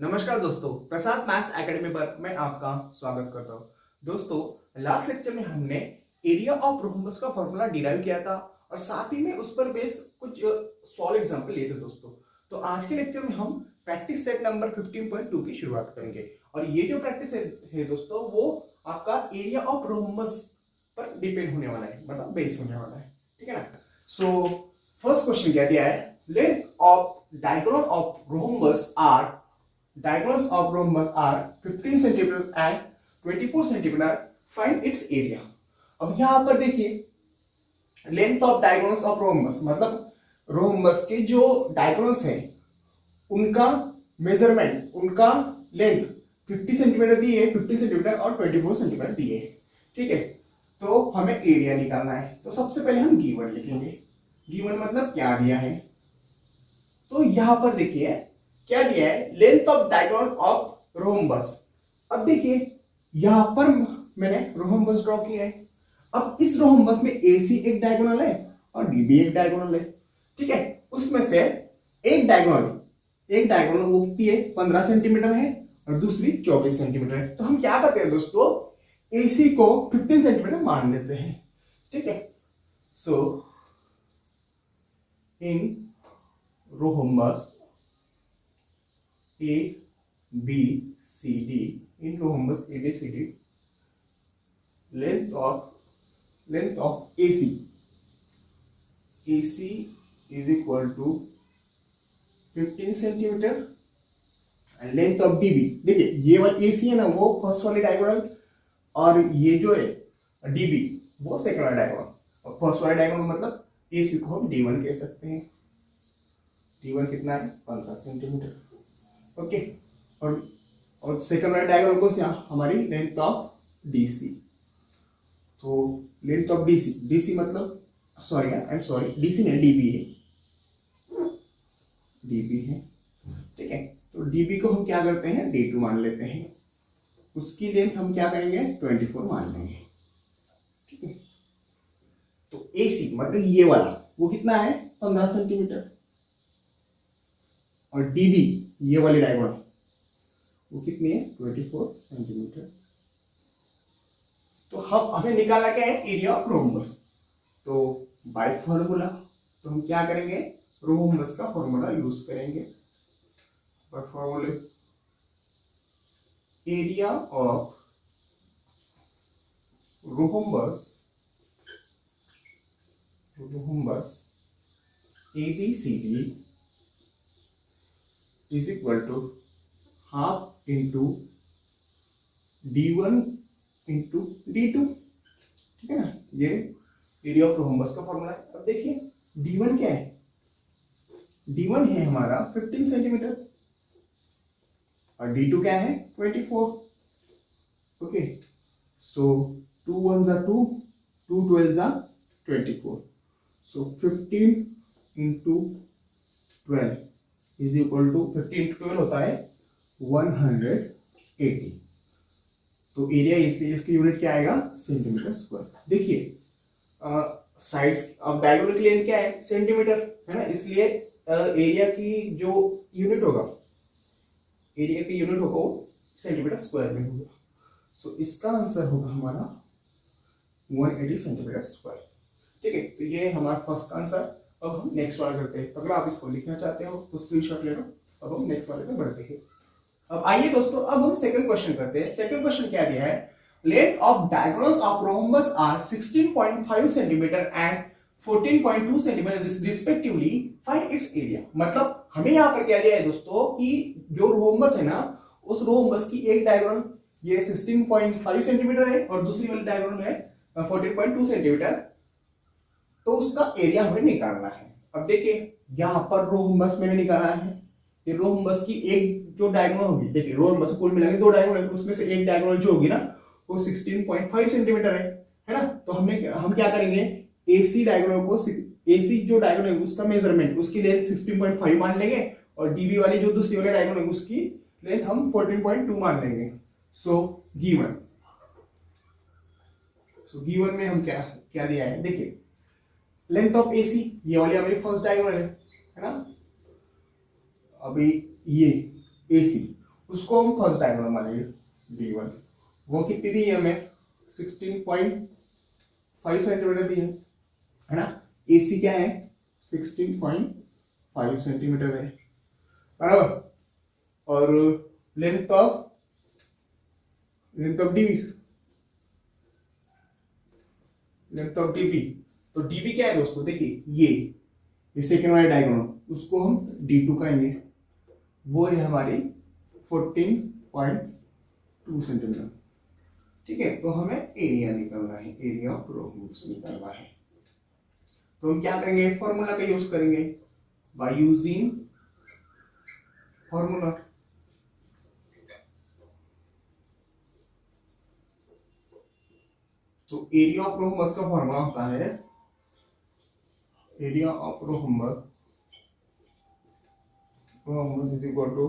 नमस्कार दोस्तों, प्रसाद maths academy पर मैं आपका स्वागत करता हूं। दोस्तों, लास्ट लेक्चर में हमने एरिया ऑफ रोम्बस का फॉर्मूला डिराइव किया था और साथ ही में उस पर बेस कुछ सॉल्व एग्जांपल लिए थे दोस्तों। तो आज के लेक्चर में हम प्रैक्टिस सेट नंबर 15.2 की शुरुआत करेंगे और ये जो प्रैक्टिस सेट है दोस्तों वो आपका एरिया ऑफ रोम्बस पर डिपेंड होने वाला है, मतलब बेस होने वाला है। ठीक है ना। सो फर्स्ट क्वेश्चन क्या दिया है, length of diagonal of rhombus are diagonals of rhombus are 15 cm and 24 cm. Find its area. अब यहां पर देखिए length of diagonals of rhombus मतलब रोम्बस के जो डायगोनल्स हैं उनका मेजरमेंट, उनका लेंथ 50 सेंटीमीटर दी है, 15 सेंटीमीटर और 24 सेंटीमीटर दी है। ठीक है, तो हमें एरिया निकालना है। तो सबसे पहले हम गिवन लिखेंगे। गिवन मतलब क्या दिया है, तो यहां पर देखिए क्या दिया है, length of diagonal of rhombus. अब देखिए यहां पर मैंने रोम्बस ड्रॉ किया है। अब इस रोम्बस में AC एक डायगोनल है और DB एक डायगोनल है। ठीक है, उसमें से एक डायगोनल वो कितनी है, 15 सेंटीमीटर है और दूसरी 24 सेंटीमीटर है। तो हम क्या करते हैं दोस्तों, AC को 15 सेंटीमीटर मान लेते हैं। ठीक है, सो इन rhombus A B C D, in rhombus A B C D, length of AC is equal to 15 centimetre and length of DB, देखिए ये वाला AC है ना वो फर्स्ट वाली डायगोनल और ये जो है DB वो सेकंड वाला डायगोनल। और फर्स्ट वाला डायगोनल मतलब AC को हम D1 कह सकते हैं। D1 कितना है, 15 सेंटीमीटर। ओके, और सेकंड वाला डायगोनल कौन सा, हमारी लेंथ ऑफ DC। तो लेंथ ऑफ DC मतलब DC नहीं DB है, DB है। ठीक है, तो DB को हम क्या करते हैं, D2 मान लेते हैं। उसकी लेंथ हम क्या करेंगे, 24 मान लेंगे। ठीक है, तो AC मतलब ये वाला वो कितना है, 15 सेंटीमीटर और DB ये वाली डायगोनल वो कितनी है, 24 सेंटीमीटर। तो हमें निकालना क्या है, एरिया ऑफ रोम्बस। तो बाय फॉर्मूला तो हम क्या करेंगे, रोम्बस का फॉर्मूला यूज करेंगे। बाय फॉर्मूले area of rhombus ABCD is equal to half into D1 into D2। ठीक है ना, ये एरिया ऑफ रोम्बस का फॉर्मूला है। अब देखिए D1 क्या है, D1 है हमारा 15 सेंटीमीटर और D2 क्या है, 24। Okay, so 2 1s are 2, 2 12s are 24। So 15 into 12 is equal to 15 into 12 होता है 180। तो एरिया इसलिए इसकी यूनिट क्या आएगा, सेंटीमीटर स्क्वायर। देखिए साइड्स, अब डायगोनल की लेंथ क्या है, सेंटीमीटर है ना, इसलिए एरिया की जो यूनिट होगा, वो सेंटीमीटर स्क्वायर में होगा। सो इसका आंसर होगा हमारा 180 सेंटीमीटर स्क्वायर। ठीक है, तो ये हमारा फर्स्ट आंसर। अब हम नेक्स्ट वाला करते हैं। अगर आप इसको लिखना चाहते हो तो स्क्रीनशॉट ले लो। अब हम नेक्स्ट वाले पे बढ़ते हैं। अब आइए दोस्तों, अब हम सेकंड क्वेश्चन करते हैं। सेकंड क्वेश्चन क्या दिया है, length of diagonals of rhombus are 16.5 centimetre and 14.2 centimetre respectively, find its area. मतलब हमें यहाँ पर क्या दिया है दोस्तों कि जो रोम्बस है ना, उस रोम्बस की एक डायगोनल ये 16.5 सेंटीमीटर है और दूसरी वाली डायगोनल है 14.2 सेंटीमीटर। तो उसका एरिया हमें निकालना है। अब देखिए यहां पर रोम्बस मैंने निकाला है, ये रोम्बस की एक जो डायगोनल होगी, देखिए रोम्बस कुल मिला के 2 डायगोनल, उसमें से एक डायगोनल जो होगी ना वो 16.5 सेंटीमीटर है ना। तो हम क्या करेंगे, AC डायगोनल को, AC जो डायगोनल है उसका मेजरमेंट, उसकी लेंथ 16.5 मान लेंगे और DB वाली जो दूसरी वाली डायगोनल है उसकी लेंथ हम 14.2 मान लेंगे। सो गिवन में हम क्या दिया है, देखिए लेंथ ऑफ AC ये वाली हमारी फर्स्ट डायगोनल है ना। अभी ये AC उसको हम फर्स्ट डायगोनल मानेंगे D1। वो कितनी दी है हमें? 16.5 सेंटीमीटर दी है ना। AC क्या है? 16.5 सेंटीमीटर है बराबर। और length of DB, length of DB, तो DB क्या है दोस्तों? देखिए ये सेकेंड वाला डायगोनल, उसको हम D2 कहेंगे, वो है हमारी 14.2 सेंटीमीटर। ठीक है, तो हमें एरिया निकालना है, एरिया ऑफ रोम्बस निकालना है। तो हम क्या करेंगे? फॉर्मूला का यूज करेंगे, बाय यूजिंग फॉर्मूला। तो एरिया ऑफ रोम्बस का फॉर्मूला होता है, area of rhombus is equal to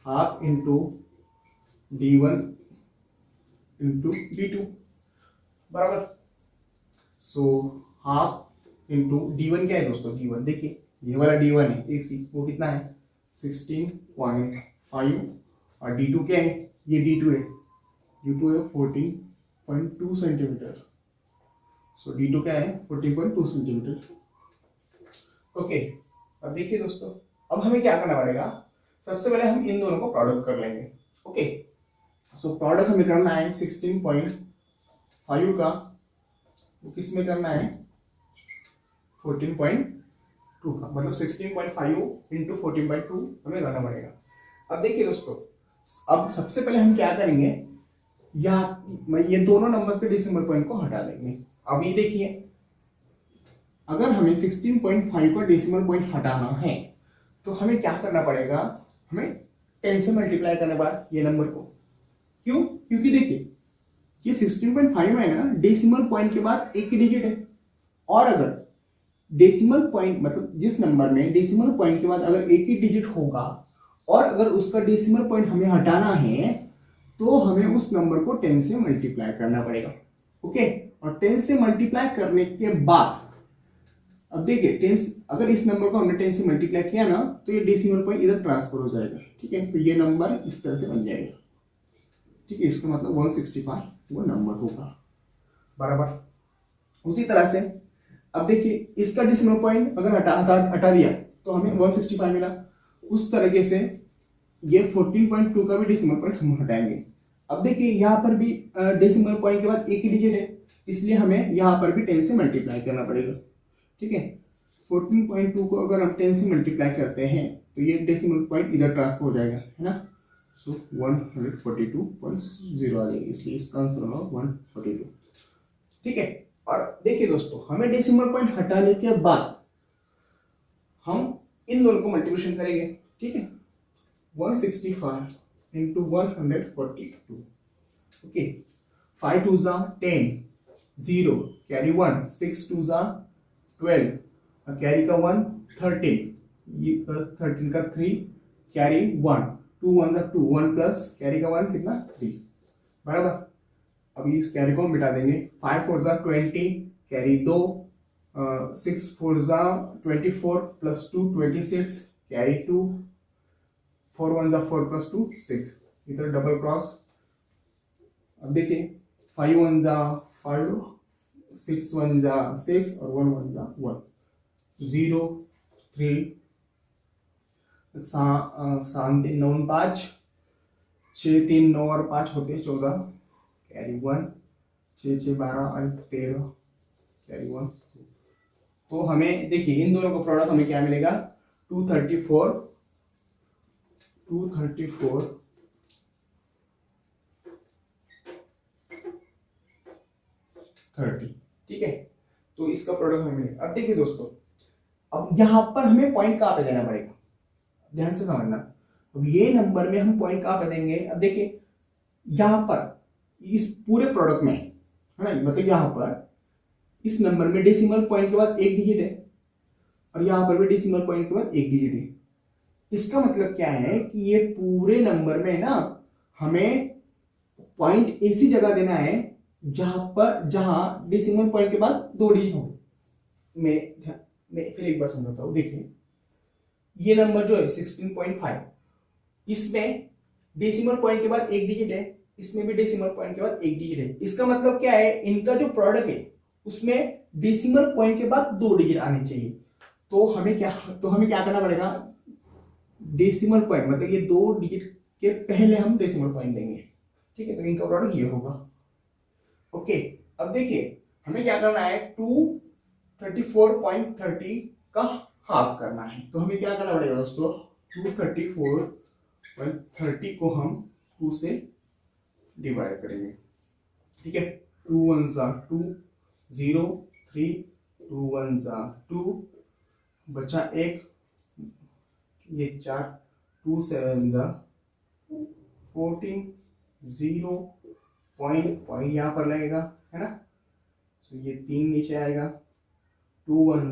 half into D1 into D2 बराबर। सो हाफ इंटू D1 क्या है दोस्तों? D1 देखिए ये वाला D1 है AC, वो कितना है? 16.5। और D2 क्या है? ये D2 है, D2 है 14.2 सेंटीमीटर। सो D2 क्या है? 14.2 सेंटीमीटर। ओके, अब देखिए दोस्तों, अब हमें क्या करना पड़ेगा? सबसे पहले हम इन दोनों को प्रोडक्ट कर लेंगे। ओके, सो प्रोडक्ट हमें करना है 16.5 का, वो किस में करना है? 14.2 का, मतलब 16.5 इंटू 14.2 हमें करना पड़ेगा। अब देखिए दोस्तों, अब सबसे पहले हम क्या करेंगे? ये दोनों नंबर्स पे डेसिमल पॉइंट को हटा देंगे। अब ये देखिए, अगर हमें 16.5 का डेसिमल पॉइंट हटाना है तो हमें क्या करना पड़ेगा? हमें 10 से मल्टीप्लाई करने बाद ये नंबर को। क्यों? क्योंकि देखिए ये 16.5 है ना, डेसिमल पॉइंट के बाद एक डिजिट है, और अगर डेसिमल पॉइंट मतलब जिस नंबर में डेसिमल पॉइंट के बाद अगर एक ही डिजिट होगा और अगर उसका डेसिमल पॉइंट हमें हटाना है तो हमें उस नंबर को 10 से मल्टीप्लाई करना पड़ेगा। ओके, और 10 से मल्टीप्लाई करने के बाद अब देखिए 10, अगर इस नंबर को हमने 10 से मल्टीप्लाई किया ना तो ये डेसिमल पॉइंट इधर ट्रांसफर हो जाएगा। ठीक है, तो ये नंबर इस तरह से बन जाएगा। ठीक है, इसका मतलब 165 वो नंबर होगा बराबर। उसी तरह से अब देखिए इसका डेसिमल पॉइंट अगर हटा दिया तो हमें 165 मिला। उस तरीके से ये 14.2 का भी डेसिमल पॉइंट हम हटाएंगे। अब देखिए यहाँ पर भी डेसिमल पॉइंट के बाद एक ही डिजिट है, इसलिए हमें यहाँ पर भी 10 से मल्टीप्लाई करना पड़ेगा। ठीक है, 14.2 को अगर हम 10 से मल्टीप्लाई करते हैं तो ये डेसिमल पॉइंट इधर ट्रांसफर हो जाएगा, है ना। सो 142.0 आ जाएगी, इसलिए इसका आंसर होगा 142। ठीक है, और देखिए दोस्तों, हमें डेसिमल पॉइंट हटाने के बाद हम इन दोनों को मल्टीप्लिकेशन करेंगे। ठीक है, 165 इंटू 142। ओके, 5 2 जा 10, 0 कैरी 1, 6 2 जा 12, कैरी का 1 13, 13 का 3 कैरी 1, 2 1 का 2, 1 प्लस कैरी का 1 कितना 3 बराबर। अभी इस कैरी को हम मिटा देंगे। 5 4 जा 20 कैरी 2, 6 4 जा 24 प्लस 2 26 कैरी 2, 4 1 जा 4 प्लस 2 6, इधर डबल क्रॉस। अब देखिए 5 1 जा 5, 6 1 जा 6 और 1 1 जा 1, 0 3 7 3 9 5, 6 3 9 और 5 होते 14 कैरी 1, 6 6 12 और 13 कैरी 1। तो हमें देखिए इन दोनों का प्रोडक्ट हमें क्या मिलेगा? 234 30। ठीक है, तो इसका प्रोडक्ट हमें मिलेगा। अब देखिए दोस्तों, अब यहां पर हमें पॉइंट कहां पे देना पड़ेगा, ध्यान से समझना। अब ये नंबर में हम पॉइंट कहां पे देंगे? अब देखिए यहां पर इस पूरे प्रोडक्ट में, है ना, मतलब यहां पर इस नंबर में डेसिमल पॉइंट के बाद एक डिजिट है और यहां पर भी डेसिमल पॉइंट के बाद एक डिजिट है। इसका मतलब क्या है कि ये पूरे नंबर में ना हमें पॉइंट ऐसी जगह देना है जहां डेसिमल पॉइंट के बाद 2 डिजिट हो। मैं फिर एक बार समझाता हूं। देखिए ये नंबर जो है 16.5, इसमें डेसिमल पॉइंट के बाद एक डिजिट है, इसमें भी डेसिमल पॉइंट के बाद एक डिजिट है। इसका मतलब क्या है, इनका जो प्रोडक्ट है उसमें डेसिमल पॉइंट के बाद 2 डिजिट आने चाहिए। तो हमें क्या करना पड़ेगा, डेसिमल पॉइंट मतलब ये 2 डिजिट के पहले हम डेसिमल पॉइंट देंगे। ठीक है, तो इनका प्रोडक्ट ये होगा। ओके, अब देखिए हमें क्या करना है, 234.30 का हाफ करना है। तो हमें क्या करना पड़ेगा दोस्तों, 234.30 को हम 2 से डिवाइड करेंगे। ठीक है, 2 1 2, 0 3, 2 1 2, बचा 1, ये 4, 2 7 14, 0 पॉइंट यहाँ पर लगेगा, है ना। तो ये 3 नीचे आएगा, 2 1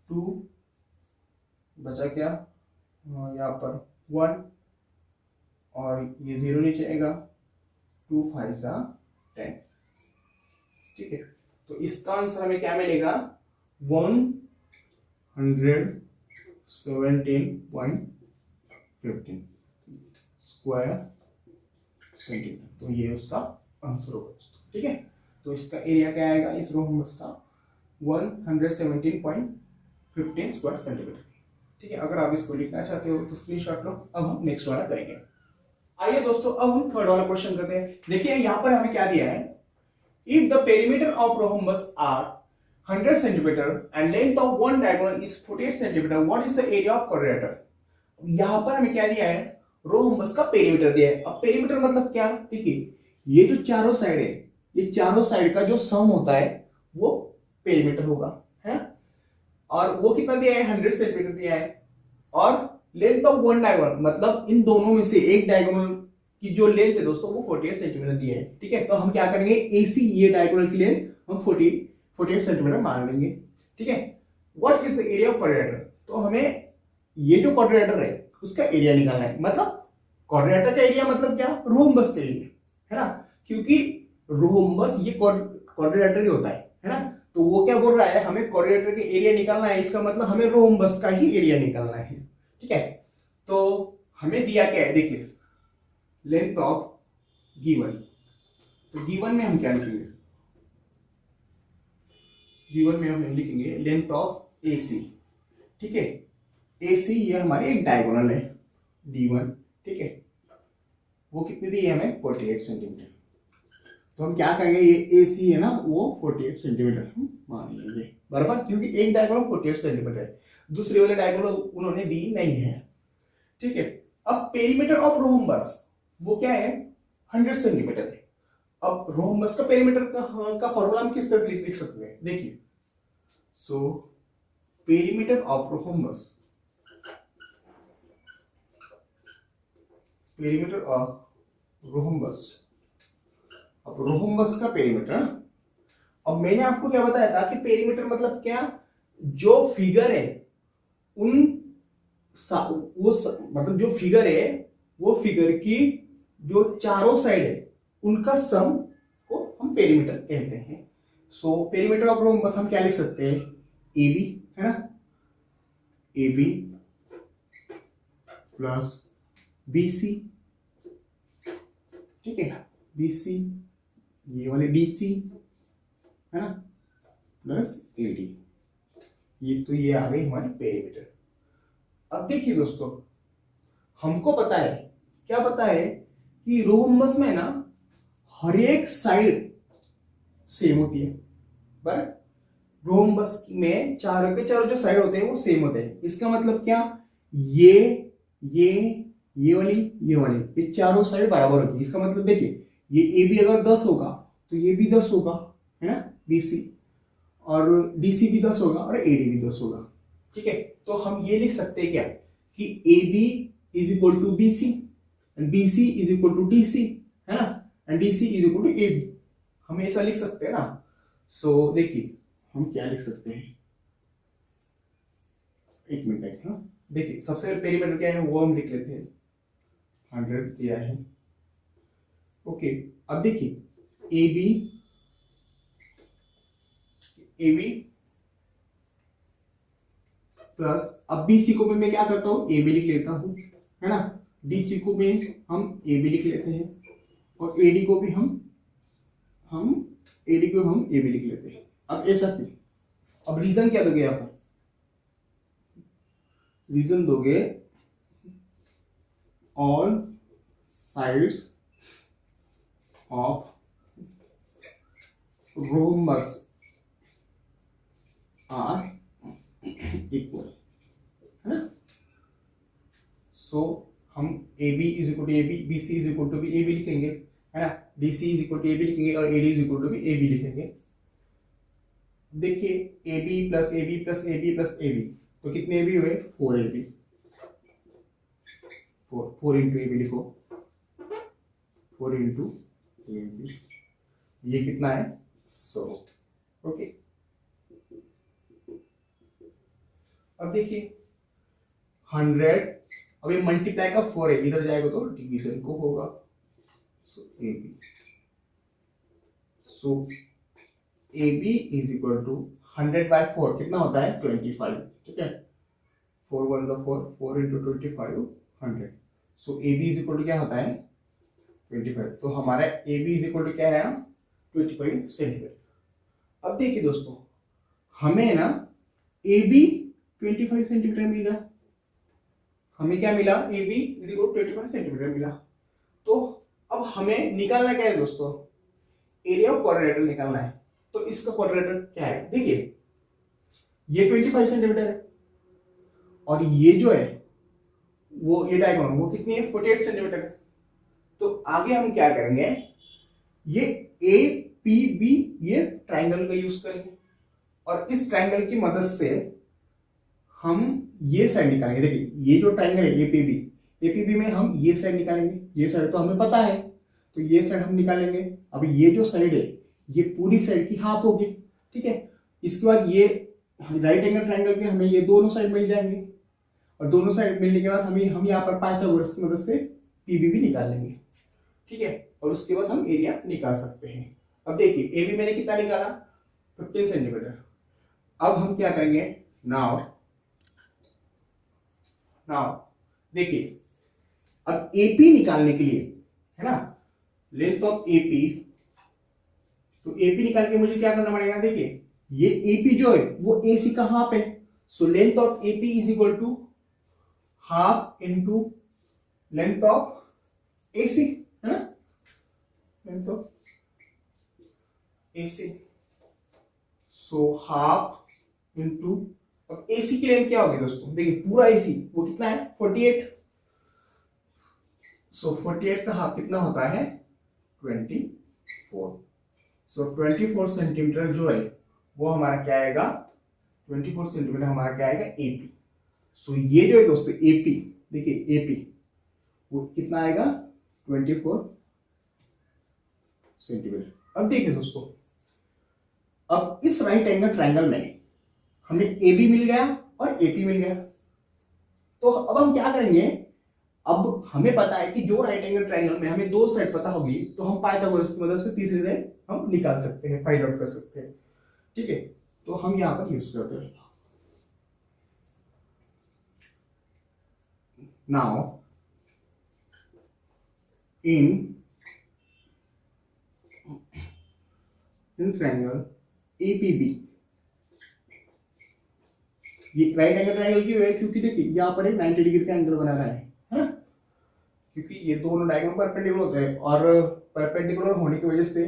2, बचा क्या यहाँ पर 1, और ये 0 नीचे आएगा, 2 5 10। ठीक है, तो इसका आंसर हमें क्या मिलेगा, 117.15 स्क्वायर सेंटीमीटर। तो ये उसका आंसर होगा। ठीक है, तो इसका एरिया क्या आएगा इस रोहम्बस का, 117.15 स्क्वायर सेंटीमीटर। ठीक है, अगर आप इसको लिखना चाहते हो तो स्क्रीनशॉट लो। अब हम नेक्स्ट वाला करेंगे। आइए दोस्तों, अब हम थर्ड वाला क्वेश्चन करते हैं। देखिए यहां पर हमें क्या दिया है, if the perimeter of rhombus are 100 centimetre and length of one diagonal is 48 centimetre, what is the area of quadrilateral. यहां पर हमें क्या दिया है, रोहम्बस का पेरीमीटर दिया है। अब पेरीमीटर मतलब क्या, देखिए ये जो चारों साइड है, ये चारों साइड का जो सम होता है वो पेरीमीटर होगा, है। और वो कितना दिया है, 100 सेंटीमीटर दिया है। और लेंथ ऑफ वन डायगोनल मतलब इन दोनों में से एक डायगोनल की जो लेंथ है दोस्तों वो 48 सेंटीमीटर दिया है। ठीक है, तो हम क्या करेंगे, एसी ये डायगोनल की लेंथ हम 48 सेंटीमीटर मान लेंगे। ठीक है, what is the area of quadrilateral. तो हमें ये जो क्वाड्रिलेटरल है उसका एरिया निकालना है। मतलब क्वाड्रिलेटरल का एरिया मतलब क्या, रोहम्बस का एरिया, है ना। क्योंकि रोहम्बस ये क्वाड्रिलेटरल ही होता है ना। तो वो क्या बोल रहा है, हमें क्वाड्रिलेटरल का एरिया निकालना है, इसका मतलब हमें रोहम्बस का ही एरिया निकालना है। ठीक है, तो हमें दिया क्या है, देखिए लेंथ ऑफ गिवन। तो गिवन में हम क्या लिखेंगे, गिवन में हम लिखेंगे लेंथ ऑफ एसी। ठीक है, एसी ये हमारे एक डायगोनल है D1। ठीक है, वो कितनी दी है हमें, 48 सेंटीमीटर। तो हम क्या करेंगे, ये एसी है ना वो 48 सेंटीमीटर हम मान लेंगे बराबर, क्योंकि एक डायगोनल 48 सेंटीमीटर है, दूसरे वाले डायगोनल उन्होंने दी नहीं है। ठीक है, अब पेरीमीटर ऑफ रोहम्बस वो क्या है, 100 सेंटीमीटर है। अब रोहम्बस का पेरीमीटर का फॉर्मूला हम किस तरह से लिख सकते हैं, देखिए। So perimeter of rhombus, perimeter of rhombus, अब रोहम्बस का पेरीमीटर। अब मैंने आपको क्या बताया था कि पेरीमीटर मतलब क्या, जो फिगर है उन मतलब जो फिगर है वो फिगर की जो चारों साइड है उनका सम को हम पेरीमीटर कहते हैं। सो पेरीमीटर ऑफ रोहम्बस हम क्या लिख सकते हैं, ए बी, है ना, A B plus B C. ठीक है, बी सी, ये वाले डी सी, है ना, प्लस ए डी। ये आ गई हमारी पेरीमीटर। अब देखिए दोस्तों, हमको पता है, क्या पता है कि रोहम्बस में ना हर एक साइड सेम होती है, बराबर। रोहम्बस में चारों के चारों जो साइड होते हैं वो सेम होते हैं। इसका मतलब क्या, ये वाली ये चारों साइड बराबर होगी। इसका मतलब देखिए, ये ए बी अगर 10 होगा तो ये भी 10 होगा, है ना, बीसी, और डीसी भी 10 होगा और एडी भी 10 होगा। ठीक है, तो हम ये लिख सकते हैं क्या, कि A B is equal to B C and B C is equal to D C, है ना, and D C is equal to A B. हम ऐसा लिख सकते हैं ना। सो देखिए हम क्या लिख सकते हैं, एक मिनट, हाँ देखिए सबसे पहले पेरीमीटर क्या है वो हम लिख लेते हैं, 100 दिया है। ओके, अब देखिए ए बी प्लस, अब बी सी को मैं क्या करता हूं, ए बी लिख लेता हूं, है ना, DC को भी हम AB लिख लेते हैं और AD को भी हम AB लिख लेते हैं। अब ऐसा क्यों? अब रीजन क्या दोगे यहाँ पर? रीजन दोगे all sides of rhombus are equal, है ना? सो हम AB is equal to AB, BC is equal to भी AB लिखेंगे, है ना? DC is equal to AB लिखेंगे और AD इज इक्वल टू भी AB लिखेंगे। देखिए AB plus AB plus AB plus AB, तो कितने AB हुए? 4AB। 4 इंटू AB लिखो, 4 इंटू AB, ये कितना है? 100। ओके, अब देखिए 100, अब ये मल्टीप्लाई का 4 है, इधर जाएगा तो डिवीजन को होगा। सो AB इज इक्वल टू 100/4 कितना होता है? 25। ठीक है, 4 1 4, 4 into 25 100। So AB is equal to क्या होता है? 25। तो हमारा AB इज इक्वल टू क्या है? 25 सेंटीमीटर। अब देखिए दोस्तों, हमें ना AB 25 सेंटीमीटर मिला। हमें क्या मिला? AB is equal to 25 centimetre मिला। तो अब हमें निकालना क्या है दोस्तों? एरिया ऑफ क्वाड्रिलेटरल निकालना है। तो इसका क्वाड्रिलेटरल क्या है? देखिए ये 25 सेंटीमीटर है और ये जो है वो ये डायगोनल वो कितनी है? 48 सेंटीमीटर है। तो आगे हम क्या करेंगे? ये APB ये ट्राइंगल का यूज करेंगे और इस ट्राइंगल की मदद से हम ये साइड निकालेंगे। देखिए ये जो ट्राइंगल है APB में हम ये साइड निकालेंगे। ये साइड तो हमें पता है, तो ये साइड हम निकालेंगे। अब ये जो साइड है ये पूरी साइड की हाफ होगी। ठीक है, इसके बाद ये राइट एंगल ट्राइंगल में हमें ये दोनों साइड मिल जाएंगे और दोनों साइड मिलने के बाद हम यहाँ पर पाइथागोरस की मदद से PB भी निकाल लेंगे। ठीक है, और उसके बाद हम एरिया निकाल सकते हैं। अब देखिए AB मैंने कितना निकाला? 15 सेंटीमीटर। अब हम क्या करेंगे? नाउ देखिए, अब AP निकालने के लिए, है ना, लेंथ ऑफ AP, तो AP निकाल के मुझे क्या करना पड़ेगा? देखिए ये AP जो है वो AC का हाफ है। So length of AP is equal to half into length of AC, है ना? Length of AC, so half into, अब AC की लेंथ क्या होगी दोस्तों? देखिए पूरा AC वो कितना है? 48। सो 48 का हाफ कितना होता है? 24। सो 24 सेंटीमीटर जो है वो हमारा क्या आएगा? 24 सेंटीमीटर हमारा क्या आएगा? AP। सो ये जो है दोस्तों AP, देखिए AP वो कितना आएगा? 24 सेंटीमीटर। अब देखिए दोस्तों, अब इस राइट एंगल ट्राइंगल में हमें AB मिल गया और AP मिल गया। तो अब हम क्या करेंगे? अब हमें पता है कि जो राइट एंगल ट्राइंगल में हमें दो साइड पता होगी तो हम पाइथागोरस की मदद से तीसरी साइड हम निकाल सकते हैं, फाइंड आउट कर सकते हैं। ठीक है, तो हम यहां पर यूज करते हैं। नाउ इन ट्राइंगल APB, ये राइट एंगल ट्राइंगल क्यों है? क्योंकि देखिए यहाँ पर एक 90 डिग्री का एंगल बना रहा है ना, क्योंकि ये दोनों डायगोनल परपेंडिकुलर होते हैं और परपेंडिकुलर होने की वजह से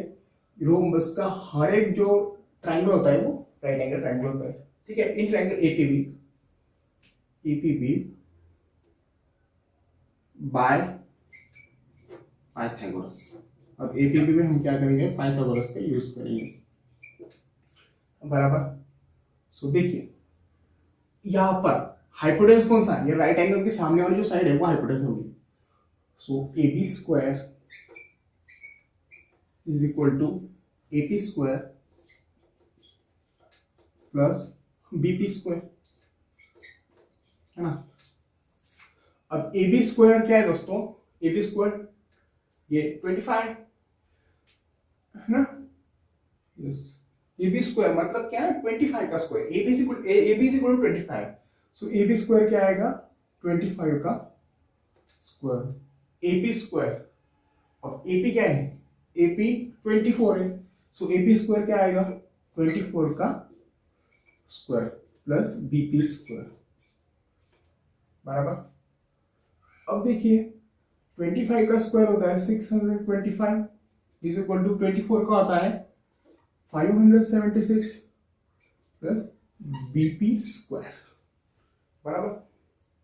रोम्बस का हर एक जो ट्राइंगल होता है वो राइट एंगल ट्राइंगल होता है। ठीक है, in triangle APB by Pythagoras. अब APB में हम क्या करेंगे? पाइथागोरस का यूज करेंगे, बराबर। सो देखिए यहां पर हाइपोटेन्यूज कौन सा है? ये राइट एंगल के सामने वाली जो साइड है वो हाइपोटेन्यूज होगी। So AB square is equal to AP square plus BP square, है ना? अब AB स्क्वायर क्या है दोस्तों? AB स्क्वायर ये 25 है ना? यस, AB स्क्वायर मतलब क्या है? 25 का square. AB is equal to 25। So AB square क्या आएगा? 25 का स्क्वायर एपी स्क्वायर। अब एपी क्या है, एपी 24 है, सो एपी स्क्वायर क्या आएगा 24 का स्क्वायर प्लस बीपी स्क्वायर बराबर। अब देखिए 25 का स्क्वायर होता है 625 इज इक्वल टू 24 का होता है 576 प्लस बीपी स्क्वायर बराबर।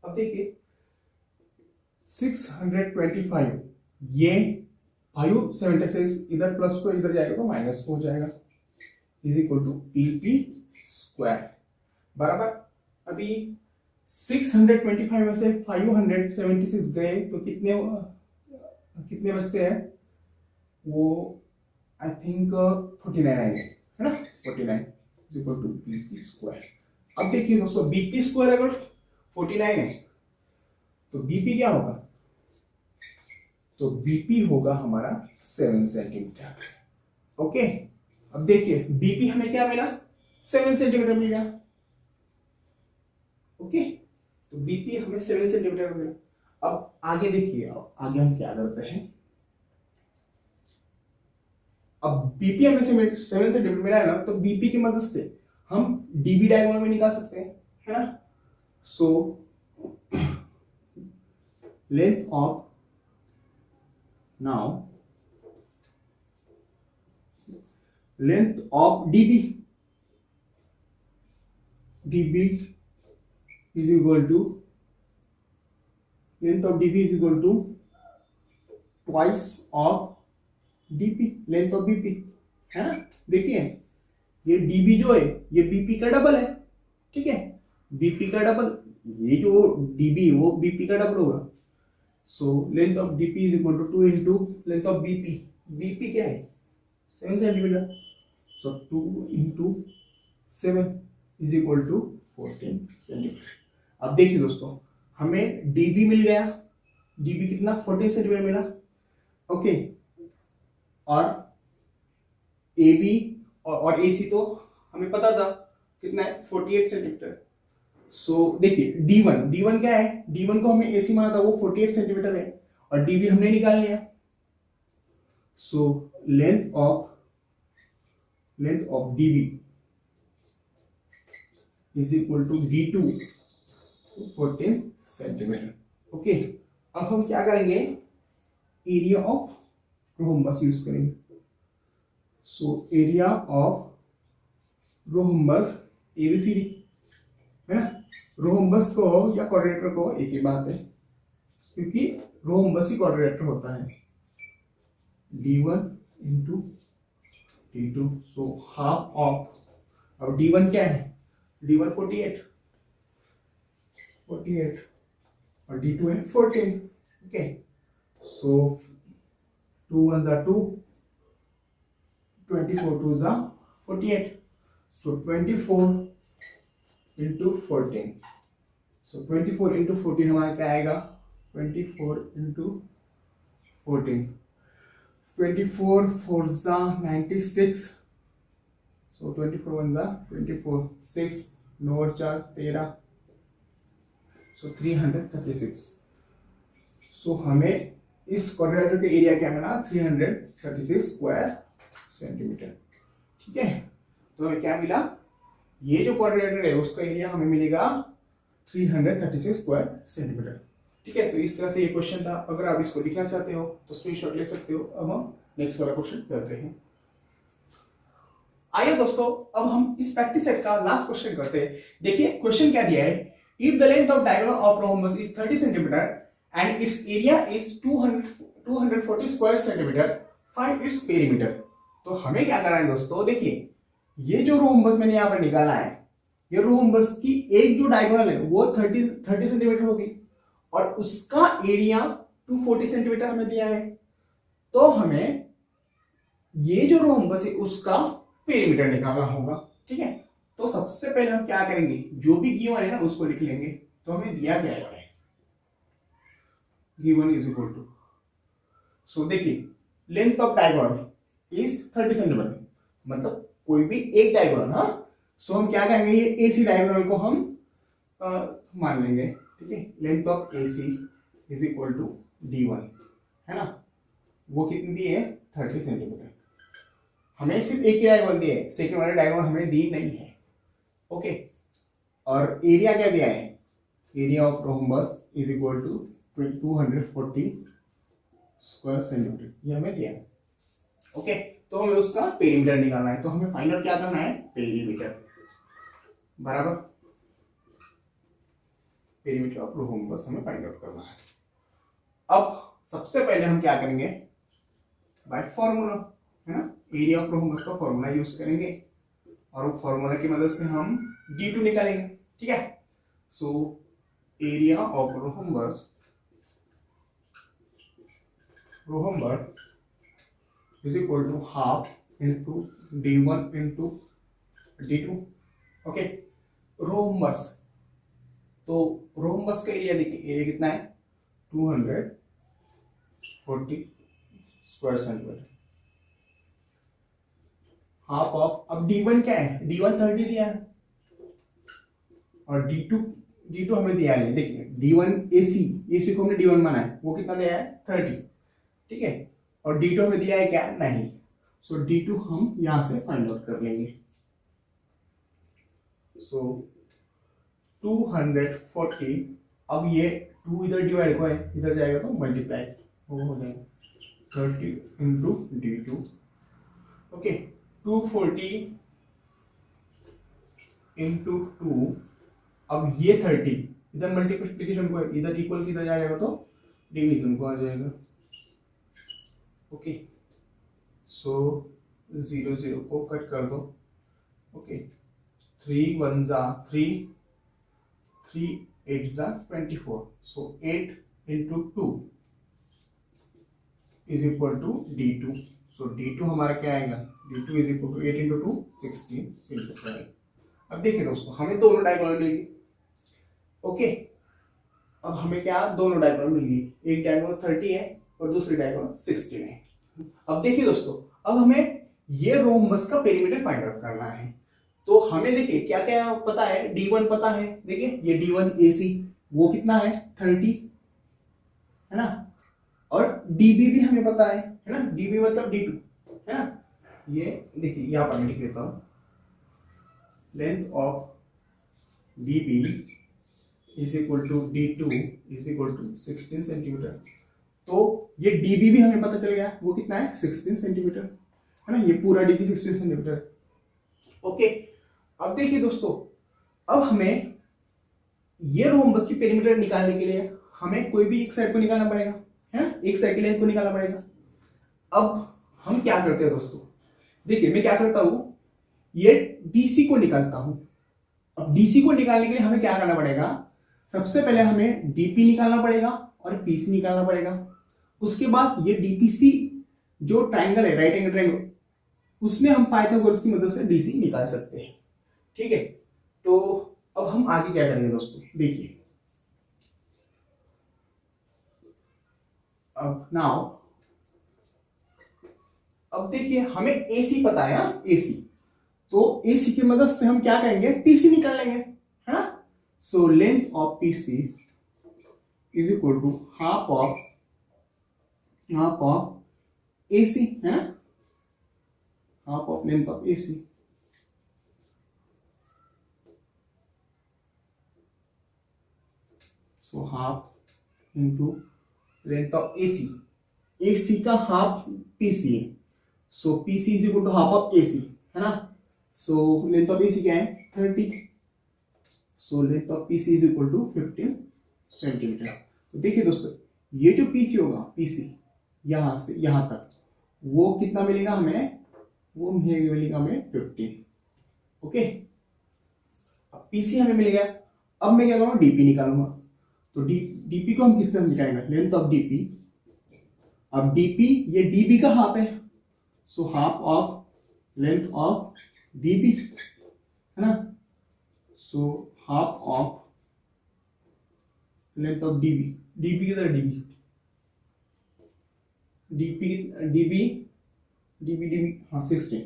अब देखिए 625 ये 576 इधर प्लस को इधर जाएगा तो माइनस को हो जाएगा is equal to BP square बराबर। अभी 625 में से 576 गए तो कितने कितने बचते हैं, वो आई थिंक 49 आएंगे, है ना, 49 is equal to BP square. अब देखिए दोस्तों बीपी स्क्वायर अगर 49 है तो बीपी क्या होगा, तो बीपी होगा हमारा 7 सेंटीमीटर। ओके, अब देखिए बीपी हमें क्या मिला 7 सेंटीमीटर मिला। ओके, तो बीपी हमें 7 सेंटीमीटर मिला। अब आगे देखिए, अब आगे हम क्या करते हैं, अब बीपी हमें 7 सेंटीमीटर मिला है ना, तो बीपी की मदद से हम डीबी डायगोनल में निकाल सकते हैं, है ना। So length of now length of db is equal to length of db is equal to twice of dp length of bp, है ना। देखिए ये db जो है ये bp का डबल है, ठीक है, bp का डबल, ये जो db वो bp का डबल होगा। So length of DP is equal to 2 into length of BP, BP क्या है 7 centimetre, so 2 into 7 is equal to 14 centimetre. अब देखिए दोस्तों हमें डीबी मिल गया, डीबी कितना 14 सेंटीमीटर मिला। ओके, और एबी और एसी तो हमें पता था कितना है 48 सेंटीमीटर। सो देखिए D1 क्या है, D1 को हमें AC माना था वो 48 सेंटीमीटर है और DB हमने निकाल लिया। So length of DB is equal to D2 14 centimetre. Okay, अब हम क्या करेंगे, एरिया ऑफ रोहम्बस यूज करेंगे। So area of rhombus ABCD, है ना। रोहम्बस को या क्वाड्रिलेटरल को एक ही बात है, क्योंकि रोहम्बस ही क्वाड्रिलेटरल होता है। D1 into D2, so half of, अब D1 क्या है, D1 48 और D2 है 14। ओके, सो 2 1 जा 2, 24 2 जा 48, सो 24 इंटू 14, सो 24 इंटू 14 हमारा क्या आएगा 24 इंटू 14, 24 4 जा 96, सो 24 1 जा 24, 6 9 और 4 13, सो 336। सो हमें इस क्वाड्रिलेटरल के एरिया क्या मिला 336 स्क्वायर सेंटीमीटर, ठीक है। तो हमें क्या मिला, ये जो क्वाड्रिलेटरल है उसका एरिया हमें मिलेगा 336 स्क्वायर सेंटीमीटर, ठीक है। तो इस तरह से ये क्वेश्चन था, अगर आप इसको लिखना चाहते हो तो स्क्रीनशॉट ले सकते हो। अब हम नेक्स्ट वाला क्वेश्चन करते हैं। आइए दोस्तों अब हम इस प्रैक्टिस सेट का लास्ट क्वेश्चन करते हैं। देखिए क्वेश्चन क्या दिया है, if the length of diagonal of rhombus is 30 centimetre and its area is 240 square centimetre, find its perimeter. तो हमें क्या करना है दोस्तों, देखिए ये जो रोहम्बस मैंने यहां पर निकाला है, ये रोहम्बस की एक जो डायगोनल है वो 30 सेंटीमीटर होगी और उसका एरिया 240 सेंटीमीटर हमें दिया है। तो हमें ये जो रोहम्बस है उसका पेरीमीटर निकालना होगा, ठीक है। तो सबसे पहले हम क्या करेंगे, जो भी गिवन है ना उसको लिख लेंगे। तो हमें दिया क्या है, गिवन इज इक्वल टू, सो देखिए length of diagonal is 30 centimetre, मतलब कोई भी एक डायगोनल, हाँ। सो हम क्या करेंगे, ये AC डायगोनल को हम मान लेंगे, ठीक है। Length of AC is equal to D1, है ना, वो कितनी दी है 30 सेंटीमीटर। हमें सिर्फ एक ही डायगोनल दी है, सेकंड वाले डायगोनल हमें दी नहीं है। ओके, और एरिया क्या दिया है, area of rhombus is equal to 240 square centimetre, ये हमें दिया है। ओके, तो हमें उसका पेरीमीटर निकालना है, तो हमें फाइंड आउट क्या करना है, पेरीमीटर बराबर पेरीमीटर ऑफ रोम्बस हमें फाइंड आउट करना है। अब सबसे पहले हम क्या करेंगे, बाय फॉर्मूला, है ना, एरिया ऑफ रोम्बस का फॉर्मूला यूज करेंगे और वो फॉर्मूला की मदद से हम D2 निकालेंगे। ठीक है, so area of rhombus is equal to half into D1 into D2। Okay, rhombus, तो रोम्बस का एरिया देखिए, एरिया कितना है 240 स्क्वायर सेंटीमीटर, हाफ ऑफ, अब D1 क्या है, D1 30 दिया है और D2 हमें दिया है, देखिए D1 AC को हमने D1 माना है, वो कितना दिया है 30, ठीक है, और D2 हमें दिया है क्या, नहीं, सो D2 हम यहां से फाइंड आउट कर लेंगे। सो 240, अब ये 2 इधर डिवाइड हुआ है, इधर जाएगा तो मल्टीप्लाई हो जाएगा 30 इंटू D2। ओके, 240 इंटू 2, अब ये 30 इधर मल्टीप्लिकेशन को है, इधर इक्वल किधर जाएगा तो डिवीजन को आ जाएगा। ओके, सो 0 0 को कट कर दो। ओके, 3 1 जा 3, 3 8 जा 24, so 8 into 2 is equal to D2। So D2 हमारा क्या आएगा, D2 is equal to 8 into 2 16 centimetre. अब देखिए दोस्तों, हमें दोनों डायगोनल मिल गई। ओके, अब हमें क्या, दोनों डायगोनल मिल गई, एक डायगोनल 30 है और दूसरी डायगोनल 16 है। अब देखिए दोस्तों, अब हमें ये रोम्बस का पेरीमीटर फाइंड आउट करना है, तो हमें देखिए क्या क्या पता है, D1 पता है, देखिए ये D1 AC वो कितना है 30, है ना, और DB भी हमें पता है ना, DB मतलब D2, है ना, ये देखिए यहां पर मैं लिख देता हूं, length of DB is equal to D2 is equal to 16 centimetre. तो ये DB भी हमें पता चल गया, वो कितना है 16 सेंटीमीटर, है ना, ये पूरा DB 16 सेंटीमीटर। ओके, अब देखिए दोस्तों, अब हमें ये रोम्बस की पेरीमीटर निकालने के लिए हमें कोई भी एक साइड को निकालना पड़ेगा, है ना, एक साइड की लेंथ को निकालना पड़ेगा। अब हम क्या करते हैं दोस्तों, देखिए मैं क्या करता हूं, ये DC को निकालता हूं। अब DC को निकालने के लिए हमें क्या करना पड़ेगा, सबसे पहले हमें DP निकालना पड़ेगा और PC निकालना पड़ेगा। उसके बाद ये DPC जो ट्राइंगल है, राइट एंगल ट्राइंगल, उसमें हम पाइथागोरस की मदद से DC निकाल सकते हैं। ठीक है, तो अब हम आगे क्या करेंगे दोस्तों, देखिए अब देखिए हमें AC पता है, AC, तो AC की मदद से हम क्या करेंगे, PC निकाल लेंगे, है ना। So length of PC is equal to half of AC, है ना, half of length of AC। So half into length of AC का हाफ PC है, so PC is equal to half of AC, है ना। So length of AC क्या है 30, so length of PC is equal to 15 centimetre. तो देखिए दोस्तों, ये जो PC होगा, PC यहां से यहां तक, वो कितना मिलेगा हमें, वो मिलेगा हमें 15। ओके, अब PC हमें मिल गया। अब मैं क्या करूंगा, DP निकालूंगा। तो DP को हम किस तरह निकालेंगे, लेंथ ऑफ DP, अब DP ये DB का हाफ है, so half of length of DB, है ना, so half of length of DB किधर, DB हाँ 16,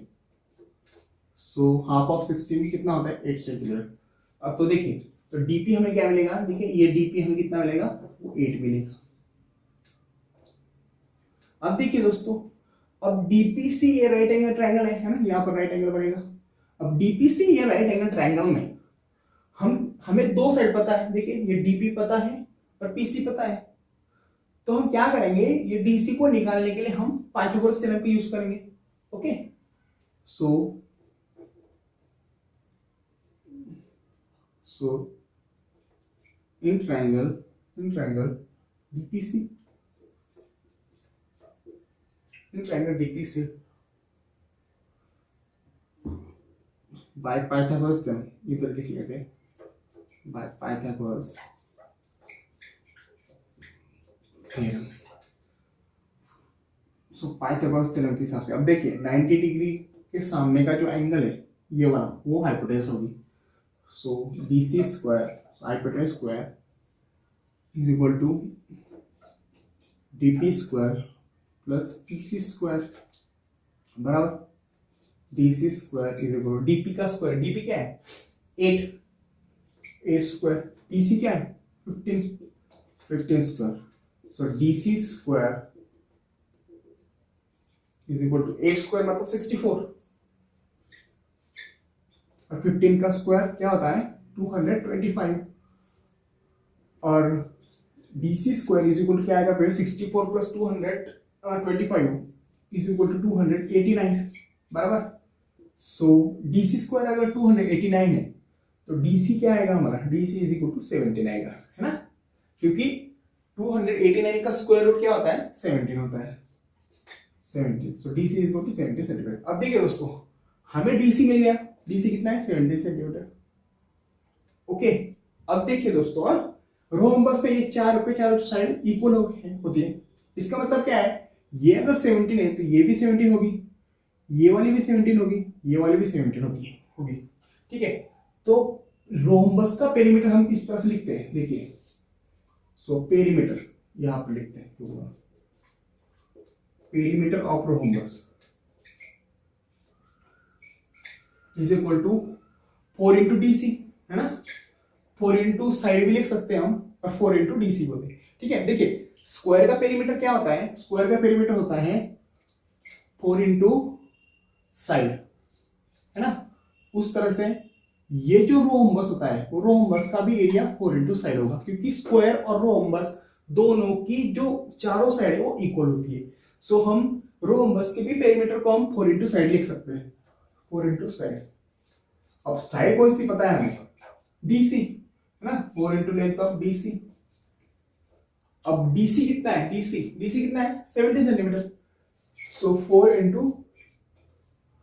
सो हाफ ऑफ 16 कितना होता है 8 सेंटीमीटर। अब तो देखिए, तो DP हमें क्या मिलेगा, देखिए ये DP हमें कितना मिलेगा, वो 8 मिलेगा। अब देखिए दोस्तों, अब डीपीसी ये राइट एंगल ट्रायंगल है ना, यहाँ पर राइट एंगल बनेगा। अब डीपीसी ये राइट एंगल ट्रायंगल में हमें दो साइड पता है, देखिए ये डीपी पता है और पीसी पता है, तो हम क्या करेंगे, ये डीसी को निकालने के लिए हम पाइथागोरस थ्योरम का यूज करेंगे। Okay, so in triangle DPC, in triangle DPC by Pythagoras theorem, इधर लिख लेते हैं by Pythagoras theorem. So Pythagoras theorem के हिसाब से अब देखिए 90 डिग्री के सामने का जो एंगल है ये वाला, वो हाइपोटेनस होगी। So BC square hypotenuse square is equal to DP square plus PC square बराबर DC square is equal to DP का स्क्वायर, DP क्या है 8 स्क्वायर, PC क्या है 15 square. So DC square is equal to 8 square मतलब 64 और 15 का square क्या होता है 225 और DC square is equal to क्या आएगा फिर 64 प्लस 225 इज इक्वल टू 289 बराबर। सो DC स्क्वायर अगर 289 है तो DC क्या आएगा हमारा, DC इज इक्वल टू 17 आएगा, है ना, क्योंकि 289 का स्क्वायर रूट क्या होता है 17 होता है, 17। So DC is equal to 70 centimetre. अब देखिए दोस्तों, हमें DC मिल गया, DC कितना है 70 सेंटीमीटर। ओके, अब देखिए दोस्तों, रोम्बस पे ये चारों साइड इक्वल होती है, इसका मतलब क्या है, ये अगर 17 है तो ये भी 17 होगी, ये वाली भी 17 होगी, ये वाली भी 17 होगी, ठीक है। तो रोम्बस का पेरीमीटर हम इस तरह से लिखते हैं, देखिए, सो पेरीमीटर यहां पर लिखते हैं, perimeter of rhombus is equal to 4 into DC, है ना, 4 इंटू साइड भी लिख सकते हैं हम और 4 इंटू DC बोले, ठीक है। देखिए स्क्वायर का पेरीमीटर क्या होता है, स्क्वायर का पेरीमीटर होता है 4 इंटू साइड, है ना। उस तरह से ये जो रोम्बस होता है वो रोम्बस का भी एरिया 4 इंटू साइड होगा, क्योंकि स्क्वायर और रोम्बस दोनों की जो चारों साइड है वो इक्वल होती है। सो हम रोम्बस के भी पेरीमीटर को हम 4 इंटू साइड लिख सकते हैं, 4 इंटू साइड। अब साइड कौन सी पता है हमें, DC, है ना, 4 इंटू लेंथ ऑफ DC। अब DC कितना है, DC कितना है 17 सेंटीमीटर, सो 4 इंटू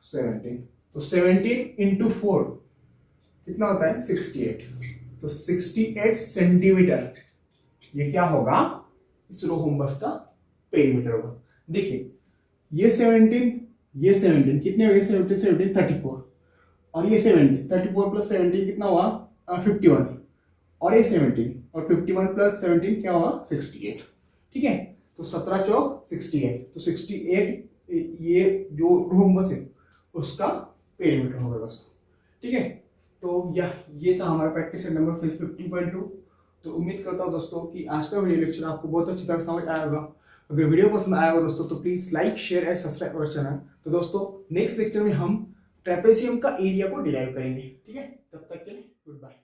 17, तो 17 इंटू 4 कितना होता है 68, तो 68 सेंटीमीटर ये क्या होगा, इस रोम्बस का पेरीमीटर होगा। देखिए ये 17 कितने हो गए, 17 34 और ये 34 प्लस 17 कितना हुआ 51 और ये 17 और 51 प्लस 17 क्या हुआ 68, ठीक है। तो 17 चौक 68, तो 68 ये जो रोम्बस है उसका पेरीमीटर होगा दोस्तों, ठीक है। तो ये था हमारा प्रैक्टिस सेट नंबर 15.2। तो उम्मीद करता हूँ दोस्तों कि आज का वीडियो लेक्चर आपको बहुत अच्छी तरह समझ आया होगा। अगर वीडियो पसंद आया होगा दोस्तों तो please like share and subscribe our channel. तो दोस्तों नेक्स्ट लेक्चर में हम ट्रेपेजियम का एरिया को डिराइव करेंगे, ठीक है। तब तक के लिए गुड बाय।